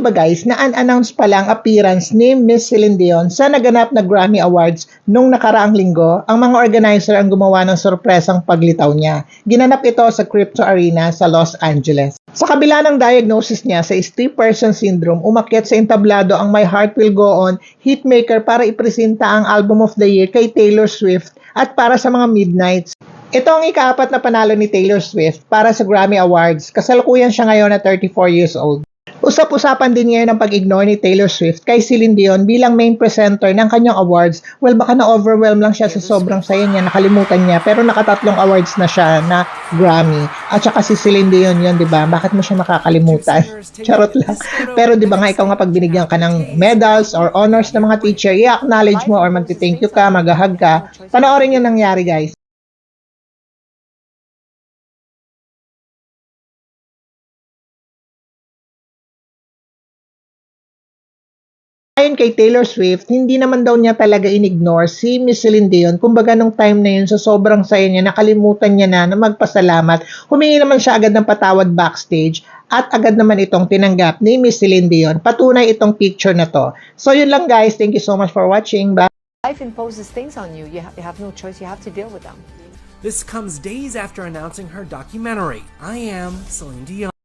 ba guys na unannounced pa lang appearance ni Miss Celine Dion sa naganap na Grammy Awards nung nakaraang linggo? Ang mga organizer ang gumawa ng sorpresang paglitaw niya. Ginanap ito sa Crypto Arena sa Los Angeles. Sa kabila ng diagnosis niya sa Strip-Person Syndrome, umakyat sa entablado ang My Heart Will Go On hitmaker para ipresenta ang Album of the Year kay Taylor Swift at para sa mga Midnights. Ito ang ika-4 na panalo ni Taylor Swift para sa Grammy Awards. Kasalukuyan siya ngayon na 34 years old. Usap-usapan din ngayon ang pag-ignore ni Taylor Swift kay Celine Dion bilang main presenter ng kanyang awards. Well, baka na-overwhelm lang siya sa sobrang saya niya, nakalimutan niya, pero nakatatlong awards na siya na Grammy. At saka si Celine Dion yun, di ba? Bakit mo siya makakalimutan? Charot lang. Pero di ba nga, ikaw nga pag binigyan ka ng medals or honors ng mga teacher, i-acknowledge mo or magti-thank you ka, mag-hug ka. Panoorin yung nangyari, guys. Ayon kay Taylor Swift, hindi naman daw niya talaga in-ignore si Miss Celine Dion. Kumbaga nung time na yun, sa sobrang saya niya, nakalimutan niya na magpasalamat. Humingi naman siya agad ng patawad backstage at agad naman itong tinanggap ni Miss Celine Dion. Patunay itong picture na to. So yun lang guys, thank you so much for watching. Bye! Life imposes things on you. You have no choice. You have to deal with them. This comes days after announcing her documentary, I Am Celine Dion.